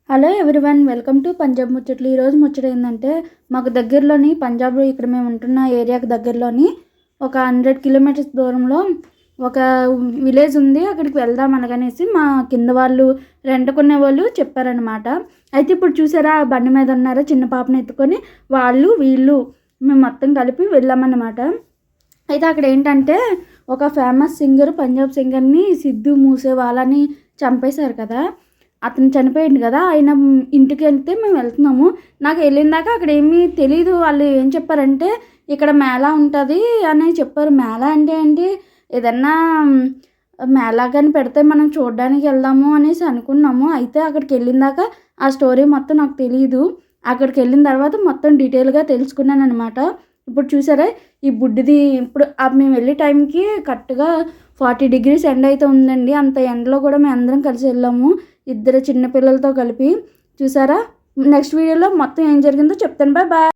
Hello everyone, welcome to Punjab ముచ్చట్లు. ఈరోజు ముచ్చట ఏంటంటే మాకు దగ్గరలోని పంజాబ్లో ఇక్కడ మేము ఉంటున్న ఏరియాకి దగ్గరలోని ఒక 100 కిలోమీటర్స్ దూరంలో ఒక విలేజ్ ఉంది. అక్కడికి వెళ్దాం అనగానేసి మా కింద వాళ్ళు రెంట్కునే వాళ్ళు చెప్పారనమాట. అయితే ఇప్పుడు చూసారా, ఆ బండి మీద ఉన్నారా చిన్న పాపను ఎత్తుకొని వీళ్ళు మేము మొత్తం కలిపి వెళ్ళామన్నమాట. అయితే అక్కడ ఏంటంటే ఒక ఫేమస్ సింగర్, పంజాబ్ సింగర్ని సిద్ధు మూసేవాళ్ళని చంపేశారు కదా, అతను చనిపోయింది కదా. ఆయన ఇంటికి వెళ్తే మేము వెళ్తున్నాము. నాకు వెళ్ళిందాక అక్కడ ఏమీ తెలీదు. వాళ్ళు ఏం చెప్పారంటే ఇక్కడ మేళా ఉంటుంది అని చెప్పారు. మేళా అంటే ఏంటి, ఏదన్నా మేళా కానీ పెడితే మనం చూడడానికి వెళ్దాము అనేసి అనుకున్నాము. అయితే అక్కడికి వెళ్ళిందాక ఆ స్టోరీ మొత్తం నాకు తెలియదు. అక్కడికి వెళ్ళిన తర్వాత మొత్తం డీటెయిల్గా తెలుసుకున్నాను అనమాట. ఇప్పుడు చూసారా, ఈ బుడ్డిది ఇప్పుడు మేము వెళ్ళే టైంకి కరెక్ట్గా 40 డిగ్రీస్ ఎండ అయితే ఉందండి. అంత ఎండలో కూడా మేము అందరం కలిసి వెళ్ళాము, ఇద్దరు చిన్నపిల్లలతో కలిపి. చూసారా, నెక్స్ట్ వీడియోలో మొత్తం ఏం జరిగిందో చెప్తాను. Bye bye.